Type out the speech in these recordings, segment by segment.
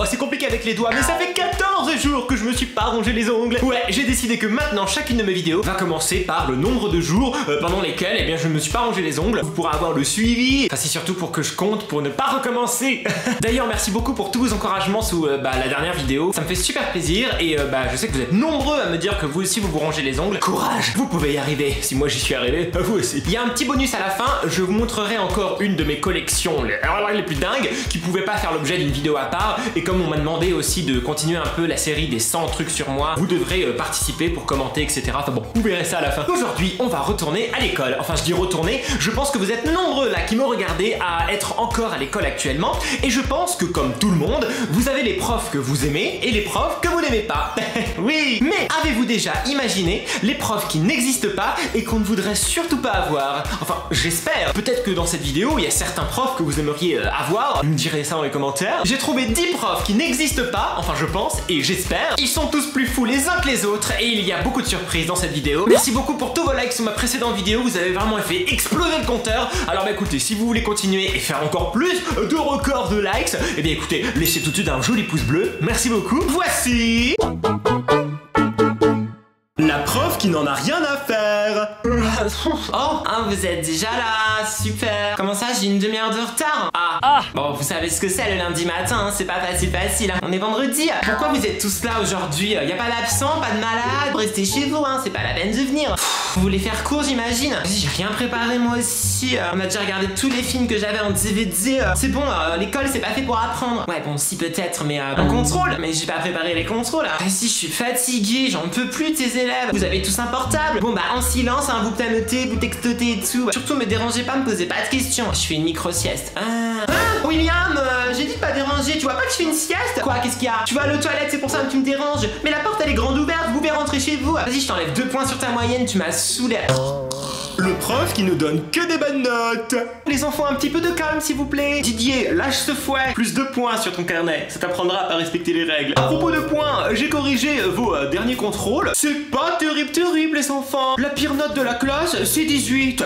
c'est compliqué avec les doigts, mais ça fait 14 jours que je me suis pas rongé les ongles. Ouais, j'ai décidé que maintenant, chacune de mes vidéos va commencer par le nombre de jours pendant lesquels, eh bien, je ne me suis pas rongé les ongles. Vous pourrez avoir le suivi. Enfin, c'est surtout pour que je compte pour ne pas recommencer. D'ailleurs, merci beaucoup pour tous vos encouragements sous la dernière vidéo. Ça me fait super plaisir et je sais que vous êtes nombreux à me dire que vous aussi vous rongez les ongles. Courage, vous pouvez y arriver. Si moi j'y suis arrivé, vous aussi. Il y a un petit bonus à la fin. Je vous montrerai encore une de mes collections les plus dingues qui pouvaient pas faire l'objet d'une vidéo à part. Et comme on m'a demandé aussi de continuer un peu la série des 100 trucs sur moi, vous devrez participer pour commenter, etc. Enfin bon, vous verrez ça à la fin. Aujourd'hui, on va retourner à l'école. Enfin, je dis retourner. Je pense que vous êtes nombreux là qui me regardez à être encore à l'école actuellement. Et je pense que comme tout le monde, vous avez les profs que vous aimez et les profs que vous n'aimez pas. Oui, mais avez-vous déjà imaginé les profs qui n'existent pas et qu'on ne voudrait surtout pas avoir? Enfin, j'espère. Peut-être que dans cette vidéo, il y a certains profs que vous aimeriez avoir. Vous me direz ça dans les commentaires. J'ai trouvé 10 profs qui n'existent pas, enfin je pense, et j'espère. Ils sont tous plus fous les uns que les autres et il y a beaucoup de surprises dans cette vidéo. Merci beaucoup pour tous vos likes sur ma précédente vidéo. Vous avez vraiment fait exploser le compteur. Alors écoutez, si vous voulez continuer et faire encore plus de records de likes, eh bien écoutez, laissez tout de suite un joli pouce bleu. Merci beaucoup. Voici la prof qui n'en a rien à faire. Oh, vous êtes déjà là, super. Comment ça, j'ai une demi-heure de retard? Bon, vous savez ce que c'est le lundi matin, hein, c'est pas facile. On est vendredi. Pourquoi vous êtes tous là aujourd'hui? Y a pas d'absent, pas de malade? Restez chez vous, hein, c'est pas la peine de venir. Vous voulez faire court, j'imagine? Vas-y, j'ai rien préparé moi aussi. On a déjà regardé tous les films que j'avais en DVD. C'est bon, l'école c'est pas fait pour apprendre. Ouais, bon, si peut-être, mais un contrôle. Mais j'ai pas préparé les contrôles. Vas-y, je suis fatigué, j'en peux plus de tes élèves. Vous avez tous un portable. Bon, en silence, hein, vous planotez, vous textotez et tout. Surtout, me dérangez pas, me posez pas de questions. Je fais une micro-sieste. William, j'ai dit de pas déranger. Tu vois pas que je fais une sieste? Quoi, qu'est-ce qu'il y a? Tu vas à l'autoilette, c'est pour ça que tu me déranges. Mais la porte, elle est grande ouverte, vous pouvez rentrer chez vous. Vas-y, je t'enlève 2 points sur ta moyenne, tu m'as saoulé. Le prof qui ne donne que des bonnes notes. Les enfants, un petit peu de calme s'il vous plaît. Didier, lâche ce fouet. Plus 2 points sur ton carnet. Ça t'apprendra à pas respecter les règles. À propos de points, j'ai corrigé vos derniers contrôles. C'est pas terrible les enfants. La pire note de la classe, c'est 18.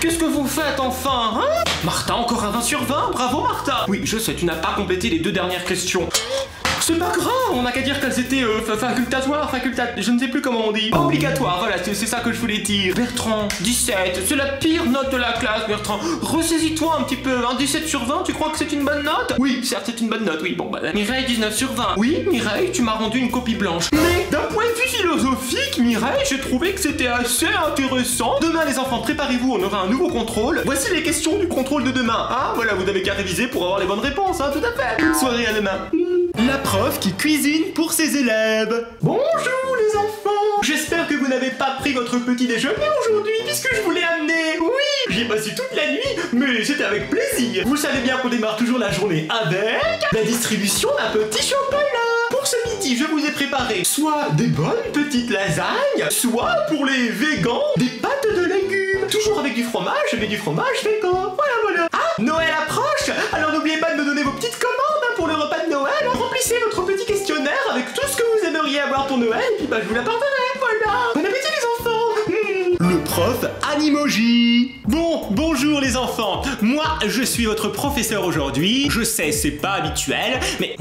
Qu'est-ce que vous faites enfin, hein? Martha, encore un 20 sur 20. Bravo Martha. Oui, je sais, tu n'as pas complété les 2 dernières questions. C'est pas grave, on n'a qu'à dire qu'elles étaient je ne sais plus comment on dit. Pas obligatoire, voilà, c'est ça que je voulais dire. Bertrand, 17, c'est la pire note de la classe, Bertrand. Ressaisis-toi un petit peu, hein, 17 sur 20, tu crois que c'est une bonne note? Oui, certes, c'est une bonne note, oui, bon, Mireille, 19 sur 20. Oui, Mireille, tu m'as rendu une copie blanche. Mais d'un point de vue philosophique, Mireille, j'ai trouvé que c'était assez intéressant. Demain, les enfants, préparez-vous, on aura un nouveau contrôle. Voici les questions du contrôle de demain. Ah, voilà, vous n'avez qu'à réviser pour avoir les bonnes réponses, hein, tout à fait. Bonne soirée, à demain. La prof qui cuisine pour ses élèves. Bonjour les enfants. J'espère que vous n'avez pas pris votre petit déjeuner aujourd'hui puisque je vous l'ai amené. Oui, j'y ai passé toute la nuit, mais c'était avec plaisir. Vous savez bien qu'on démarre toujours la journée avec la distribution d'un petit chocolat. Pour ce midi, je vous ai préparé soit des bonnes petites lasagnes, soit pour les végans, des pâtes de légumes. Toujours avec du fromage, mais du fromage végan. Voilà. Ah, Noël approche. Alors n'oubliez pas de me donner vos petites commandes pour le repas de Noël. Remplissez votre petit questionnaire avec tout ce que vous aimeriez avoir pour Noël et puis je vous l'apporterai, voilà. Bon appétit les enfants. Le prof Animoji. Bonjour les enfants. Moi, je suis votre professeur aujourd'hui. Je sais, c'est pas habituel, mais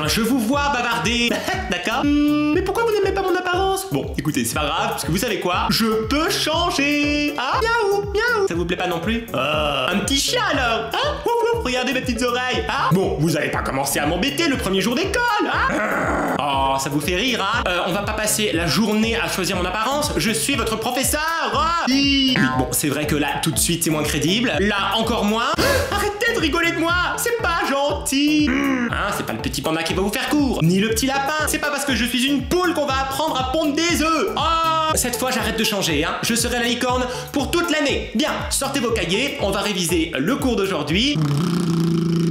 je vous vois bavarder. D'accord? Mais pourquoi vous n'aimez pas mon apparence? Bon, écoutez, c'est pas grave, parce que vous savez quoi? Je peux changer. Ah, miaou. Ça vous plaît pas non plus? Un petit chien alors, hein? Regardez mes petites oreilles, hein? Bon, vous allez pas commencer à m'embêter le premier jour d'école, hein? Oh, ça vous fait rire, hein? On va pas passer la journée à choisir mon apparence. Je suis votre professeur. Oui, bon, c'est vrai que là, tout de suite, c'est moins crédible. Là, encore moins. Arrêtez de rigoler de moi. C'est pas gentil. Hein, c'est pas le petit panda qui va vous faire court, ni le petit lapin. C'est pas parce que je suis une poule qu'on va apprendre à pondre des œufs. Oh, cette fois, j'arrête de changer, hein. Je serai la licorne pour toute l'année. Bien, sortez vos cahiers. On va réviser le cours d'aujourd'hui.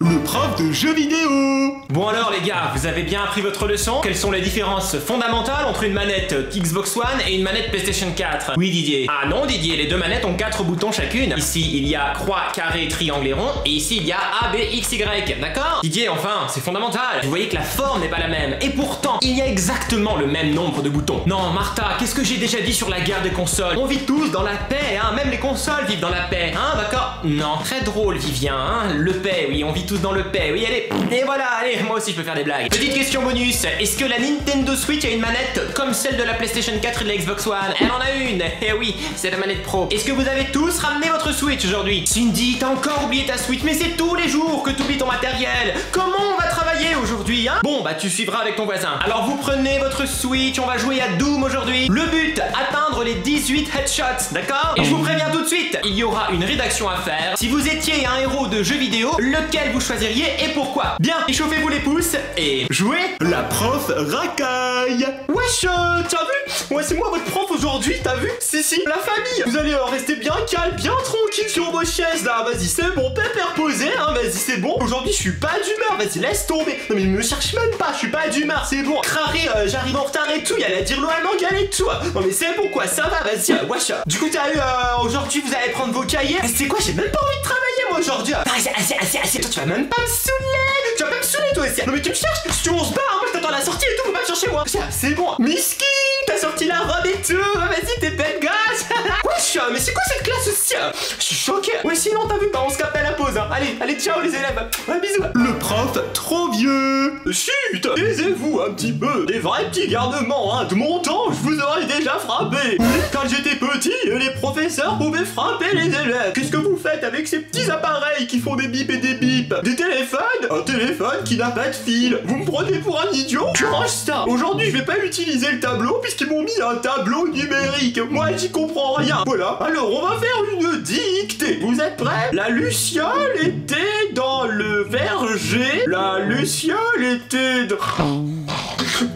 Le prof de jeux vidéo. Bon alors les gars, vous avez bien appris votre leçon? Quelles sont les différences fondamentales entre une manette Xbox One et une manette PlayStation 4? Oui Didier. Ah non Didier, les 2 manettes ont 4 boutons chacune. Ici il y a croix, carré, triangle et rond. Et ici il y a A, B, X, Y. D'accord? Didier, enfin, c'est fondamental. Vous voyez que la forme n'est pas la même. Et pourtant, il y a exactement le même nombre de boutons. Non Martha, qu'est-ce que j'ai déjà dit sur la guerre des consoles? On vit tous dans la paix, hein. Même les consoles vivent dans la paix, hein, d'accord? Non, très drôle Vivien, hein. Le paix, oui, on vit tous tous dans le paix. Oui, allez. Et voilà, allez, moi aussi je peux faire des blagues. Petite question bonus. Est-ce que la Nintendo Switch a une manette comme celle de la PlayStation 4 et de la Xbox One? Elle en a une. Eh oui, c'est la manette Pro. Est-ce que vous avez tous ramené votre Switch aujourd'hui? Cindy, t'as encore oublié ta Switch, mais c'est tous les jours que t'oublies ton matériel. Comment on va travailler aujourd'hui, hein? Bon, bah tu suivras avec ton voisin. Alors vous prenez votre Switch, on va jouer à Doom aujourd'hui. Le but, atteindre les 18 headshots, d'accord? Et je vous préviens tout de suite, il y aura une rédaction à faire. Si vous étiez un héros de jeu vidéo, lequel vous choisiriez et pourquoi? Bien, échauffez-vous les pouces et jouez. La prof racaille. Wesh, t'as vu? Ouais, c'est moi votre prof aujourd'hui, t'as vu? Si, la famille. Vous allez rester bien calme, bien tranquille sur vos chaises là. Vas-y, c'est bon, pépère posé, hein. Vas-y, c'est bon. Aujourd'hui, je suis pas d'humeur. Vas-y, laisse tomber. Non, mais me cherche même pas. Je suis pas d'humeur, c'est bon. Craré, j'arrive en retard et tout. Y'a la dirlo à l'engal et tout. Non, mais c'est bon quoi, ça va, vas-y, wesh. Du coup, t'as eu aujourd'hui, vous allez prendre vos cahiers. C'est quoi? J'ai même pas envie de travailler moi aujourd'hui. Assez. Toi, tu vas même pas me saouler. Tu vas pas me saouler toi aussi. Non, mais tu me cherches. Si on se barre, moi je t'attends à la sortie et tout. Faut pas me chercher moi. C'est bon. Miskin, t'as sorti la robe et tout. Vas-y, t'es belle gosse. Wesh, mais c'est quoi cette classe aussi? Je suis choqué. Ouais, sinon, t'as vu? Bah, on se capte à la pause. Hein. Allez, ciao les élèves. Ouais, bisous. Le prof trop vieux. Chut, taisez-vous un petit peu. Des vrais petits garnements, hein. De mon temps, je vous aurais déjà frappé. Quand j'étais petit, les professeurs pouvaient frapper les élèves. Qu'est-ce que vous faites avec ces petits appareils qui font des bips et des bips? Des téléphones? Un téléphone qui n'a pas de fil. Vous me prenez pour un idiot? Je range ça. Aujourd'hui, je vais pas utiliser le tableau puisqu'ils m'ont mis un tableau numérique. Moi, j'y comprends rien. Voilà. Alors, on va faire une dictée. Vous êtes prêts? La luciole était dans le verger. La luciole était dans...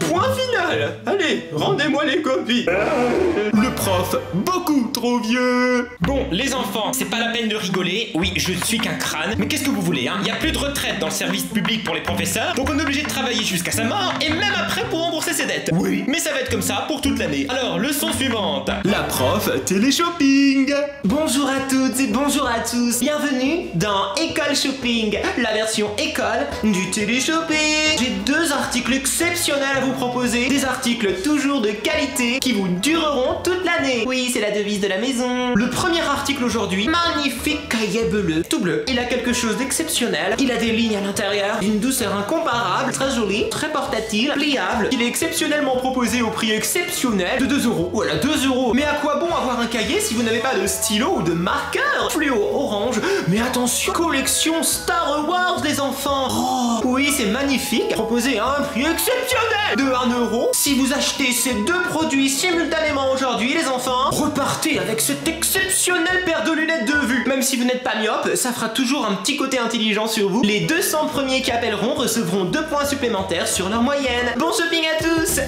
Point final. Allez, rendez-moi les copies. Le prof beaucoup trop vieux. Bon, les enfants, c'est pas la peine de rigoler. Oui, je suis qu'un crâne. Mais qu'est-ce que vous voulez, hein? Il y a plus de retraite dans le service public pour les professeurs, donc on est obligé de travailler jusqu'à sa mort et même après pour rembourser ses dettes. Oui. Mais ça va être comme ça pour toute l'année. Alors, leçon suivante. La prof télé-shopping. Bonjour à toutes et bonjour à tous. Bienvenue dans École Shopping, la version école du télé-shopping. J'ai deux articles exceptionnels à vous proposer. Des articles toujours de qualité qui vous dureront toute l'année. Oui, c'est la devise de la maison. Le premier article aujourd'hui, magnifique cahier bleu. Tout bleu. Il a quelque chose d'exceptionnel. Il a des lignes à l'intérieur d'une douceur incomparable. Très joli, très portatif, pliable. Il est exceptionnellement proposé au prix exceptionnel de 2 €. Voilà, 2 €. Mais à quoi bon avoir un cahier si vous n'avez pas de stylo ou de marqueur? Fluo orange. Mais attention, collection Star Wars des enfants. Oh, oui, c'est magnifique. Proposé à un prix exceptionnel de 1 €. Si vous achetez ces deux produits simultanément aujourd'hui, les enfants, repartez avec cette exceptionnelle paire de lunettes de vue. Même si vous n'êtes pas myope, ça fera toujours un petit côté intelligent sur vous. Les 200 premiers qui appelleront recevront 2 points supplémentaires sur leur moyenne. Bon shopping à tous.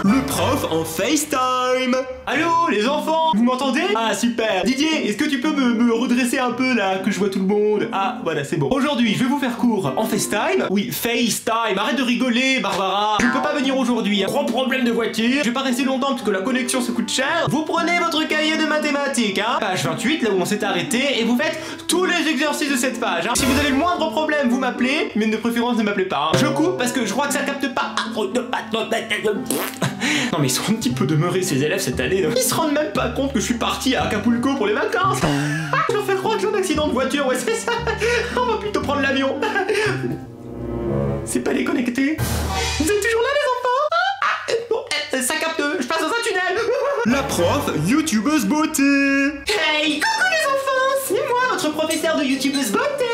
Le prof en FaceTime. Allô les enfants, vous m'entendez? Ah super. Didier, est-ce que tu peux me redresser un peu là, que je vois tout le monde? Ah voilà, c'est bon. Aujourd'hui, je vais vous faire cours en FaceTime. Oui, FaceTime. Arrête de rigoler, Barbara. Je ne peux pas venir aujourd'hui. Gros problème de voiture. Je vais pas rester longtemps parce que la connexion se coûte cher. Vous prenez votre cahier de mathématiques, hein, page 28, là où on s'est arrêté, et vous faites tous les exercices de cette page. Hein. Si vous avez le moindre problème, vous m'appelez, mais de préférence ne m'appelez pas. Hein. Je coupe parce que je crois que ça capte pas. Non mais ils sont un petit peu demeurés ces élèves cette année. Ils se rendent même pas compte que je suis parti à Acapulco pour les vacances. Je leur fais croire que j'ai un accident de voiture, ouais c'est ça. On va plutôt prendre l'avion. C'est pas déconnecté. Vous êtes toujours là les enfants? Bon, ça capte, je passe dans un tunnel. La prof youtubeuse beauté. Hey, coucou les enfants, c'est moi, votre professeur de youtubeuse beauté.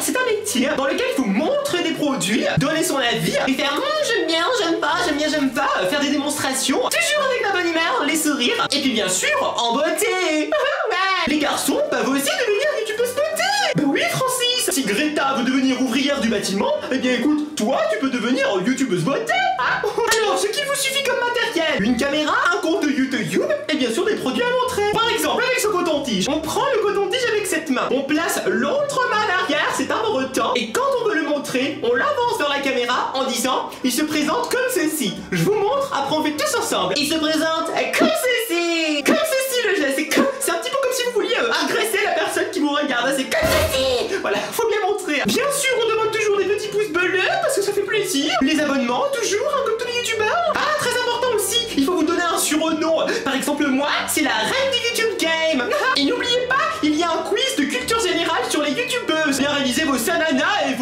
C'est un métier dans lequel il faut montrer des produits, donner son avis et faire j'aime bien, j'aime pas, j'aime bien, j'aime pas, faire des démonstrations, toujours avec la bonne humeur, les sourires, et puis bien sûr, en beauté. Ouais. Les garçons peuvent aussi devenir youtubeuse beauté. Bah oui Francis, si Greta veut devenir ouvrière du bâtiment, eh bien écoute, toi tu peux devenir youtubeuse beauté. Ah. Alors, ce qu'il vous suffit comme matériel, une caméra, un compte YouTube et bien sûr des produits à montrer. Par exemple, avec ce coton-tige, on prend le coton-tige avec cette main, on place l'autre main à l'arrière, c'est un breton, et quand on veut le montrer, on l'avance vers la caméra en disant il se présente comme ceci. Je vous montre, après on fait tous ensemble. Il se présente comme ceci. Comme ceci le geste, c'est un petit peu comme si vous vouliez agresser la personne qui vous regarde, c'est comme ceci. Voilà, faut bien montrer. Bien sûr, on demande toujours des petits pouces bleus parce que ça fait plaisir. Les abonnements, toujours, hein, comme tous les youtubeurs. Ah, très important aussi, il faut vous donner un surnom. Par exemple, moi, c'est la reine du YouTube Game. Et n'oubliez pas, il y a un quiz de culture générale sur les youtubeuses. Bien réviser vos sananas et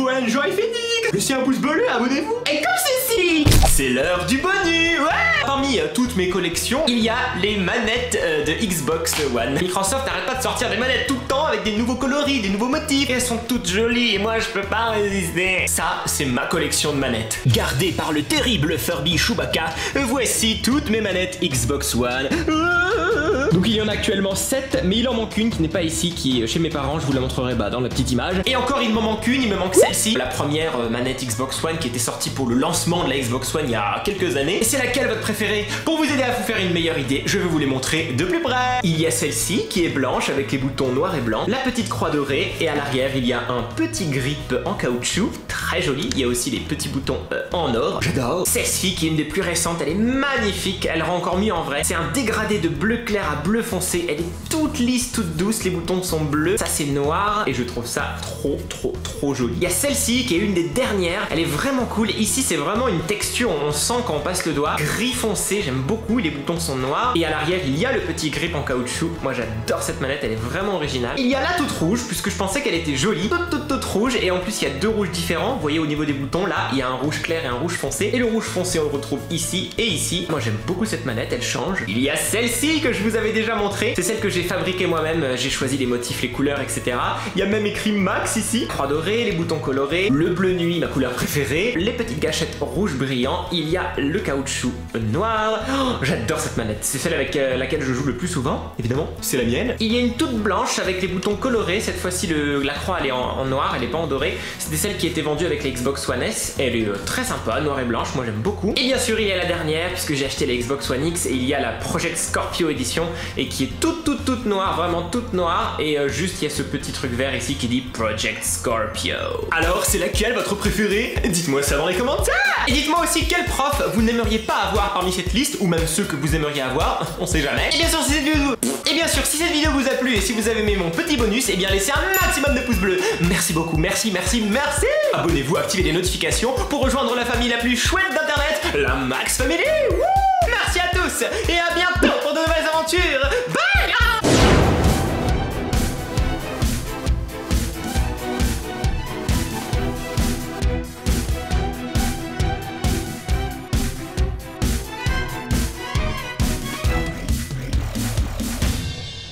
aussi un pouce bleu, abonnez-vous. Et comme ceci, C'est l'heure du bonus, ouais. Parmi toutes mes collections, il y a les manettes de Xbox One. Microsoft n'arrête pas de sortir des manettes tout le temps avec des nouveaux coloris, des nouveaux motifs. Et elles sont toutes jolies et moi je peux pas résister. Ça, c'est ma collection de manettes. Gardée par le terrible Furby Chewbacca, voici toutes mes manettes Xbox One. Donc il y en a actuellement 7, mais il en manque une qui n'est pas ici, qui est chez mes parents, je vous la montrerai dans la petite image. Et encore il m'en manque une, il me manque celle-ci, la première manette Xbox One qui était sortie pour le lancement de la Xbox One il y a quelques années. Et c'est laquelle votre préférée? Pour vous aider à vous faire une meilleure idée, je vais vous les montrer de plus près. Il y a celle-ci qui est blanche avec les boutons noirs et blancs, la petite croix dorée, et à l'arrière il y a un petit grip en caoutchouc, très joli. Il y a aussi les petits boutons en or, j'adore. Celle-ci qui est une des plus récentes, elle est magnifique, elle rend encore mieux en vrai. C'est un dégradé de bleu clair à bleu foncé, elle est toute lisse, toute douce, les boutons sont bleus, ça c'est noir et je trouve ça trop joli. Il y a celle-ci qui est une des dernières, elle est vraiment cool. Ici c'est vraiment une texture, on sent quand on passe le doigt, gris foncé, j'aime beaucoup, les boutons sont noirs et à l'arrière il y a le petit grip en caoutchouc. Moi j'adore cette manette, elle est vraiment originale. Il y a la toute rouge puisque je pensais qu'elle était jolie, toute rouge, et en plus il y a deux rouges différents. Vous voyez au niveau des boutons là, il y a un rouge clair et un rouge foncé, et le rouge foncé on le retrouve ici et ici. Moi j'aime beaucoup cette manette, elle change. Il y a celle-ci que je vous avais déjà montré, c'est celle que j'ai fabriquée moi-même, j'ai choisi les motifs, les couleurs, etc. Il y a même écrit Max ici, croix dorée, les boutons colorés, le bleu nuit, ma couleur préférée, les petites gâchettes rouge brillant, il y a le caoutchouc noir. Oh, j'adore cette manette, c'est celle avec laquelle je joue le plus souvent, évidemment, c'est la mienne. Il y a une toute blanche avec les boutons colorés, cette fois-ci la croix elle est en noir, elle est pas en doré. C'était celle qui était vendue avec la Xbox One S, elle est très sympa, noire et blanche, moi j'aime beaucoup. Et bien sûr il y a la dernière, puisque j'ai acheté la Xbox One X, et il y a la Project Scorpio Edition, et qui est toute noire, vraiment toute noire, et juste il y a ce petit truc vert ici qui dit Project Scorpio. Alors c'est laquelle votre préférée? Dites-moi ça dans les commentaires. Et dites-moi aussi quel prof vous n'aimeriez pas avoir parmi cette liste, ou même ceux que vous aimeriez avoir, on sait jamais. Et bien sûr si cette vidéo vous a plu et si vous avez aimé mon petit bonus, et bien laissez un maximum de pouces bleus. Merci beaucoup, merci. Abonnez-vous, activez les notifications pour rejoindre la famille la plus chouette d'internet, la Max Family. Wouh, merci à tous et à bientôt pour de nouvelles aventures.